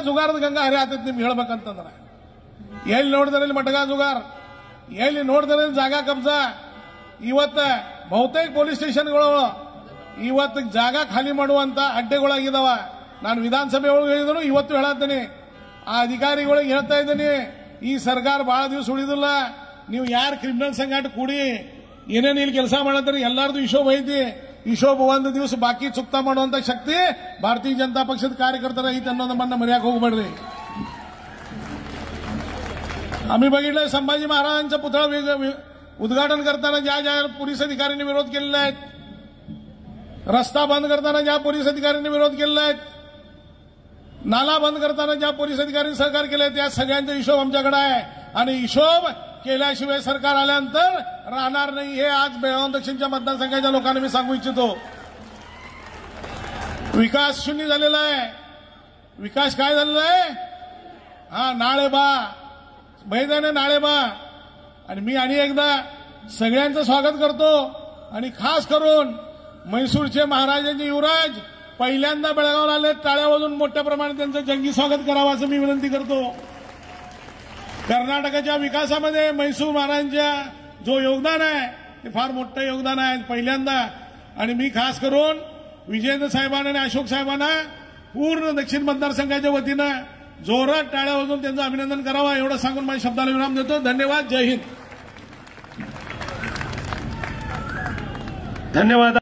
ಜುಗಾರದ ಗಂಗಾ ಹರಿಯಾತೈತಿ ನಿಮ್ಗೆ ಹೇಳ್ಬೇಕಂತಂದ್ರೆ ಎಲ್ಲಿ ನೋಡಿದ್ರೆ ಮಟಗ ಜುಗಾರ್, ಎಲ್ಲಿ ನೋಡಿದ್ರೆ ಜಾಗ ಕಬ್ಜಾ. ಇವತ್ತ ಬಹುತೇಕ ಪೊಲೀಸ್ ಸ್ಟೇಷನ್ಗಳು ಇವತ್ತು ಜಾಗ ಖಾಲಿ ಮಾಡುವಂತ ಅಡ್ಡೆಗಳಾಗಿದಾವ. ನಾನು ವಿಧಾನಸಭೆ ಒಳಗೆ ಹೇಳಿದ್ರು, ಇವತ್ತು ಹೇಳತ್ತೀನಿ, ಆ ಅಧಿಕಾರಿಗಳಿಗೆ ಹೇಳ್ತಾ ಇದ್ದೀನಿ, ಈ ಸರ್ಕಾರ ಬಹಳ ದಿವಸ ಉಳಿದಿಲ್ಲ. ನೀವು ಯಾರು ಕ್ರಿಮಿನಲ್ ಸಂಘಟ ಕೂಡಿ ಏನೇನು ಇಲ್ಲಿ ಕೆಲಸ ಮಾಡತ್ತೀರಿ ಎಲ್ಲಾರ್ದು ಹಿಶೋಬ ಐತಿ. ಹಿಶೋಬ ಒಂದು ದಿವಸ ಬಾಕಿ ಚುಕ್ತ ಮಾಡುವಂತ ಶಕ್ತಿ ಭಾರತೀय जनता पक्षದ कार्यकर्त्याला ಐತಿ ಅನ್ನೋದನ್ನ मर्याक होगबेड्री. आम्ही बघितलं संभाजी महाराजांचा पुतळा उद्घाटन करताना ज्या ज्या पोलीस अधिकाऱ्यांनी विरोध केलेला आहे, रस्ता बंद करताना ज्या पोलीस अधिकाऱ्यांनी विरोध केलेला आहे, नाला बंद करताना ज्या पोलीस अधिकाऱ्यांनी सहकार्य केले त्या सगळ्यांचा हिशोब आमच्याकडे आहे. आणि हिशोब केल्याशिवाय सरकार आल्यानंतर राहणार नाही, हे आज बेळगाव दक्षिणच्या मतदारसंघाच्या लोकांना मी सांगू इच्छितो. विकास शून्य झालेला आहे. विकास काय झालेला आहे? हा, नाळे बा मैदाने नाळे बा. आणि मी आणि एकदा सगळ्यांचं स्वागत करतो. आणि खास करून म्हैसूरचे महाराजांचे युवराज पहिल्यांदा बेळगावला आले, टाळ्या वाजवून मोठ्या प्रमाणात त्यांचं जंगी स्वागत करावं असं मी विनंती करतो. कर्नाटकाच्या विकासामध्ये म्हैसूर महाराजांच्या जो योगदान आहे ते फार मोठं योगदान आहे पहिल्यांदा. आणि मी खास करून विजेंद्र साहेबांना आणि अशोक साहेबांना पूर्ण दक्षिण मतदारसंघाच्या वतीनं जोरात टाळ्या वाजवून त्यांचं अभिनंदन करावं एवढं सांगून माझ्या शब्दाला विराम देतो. धन्यवाद. जय हिंद. धन्यवाद.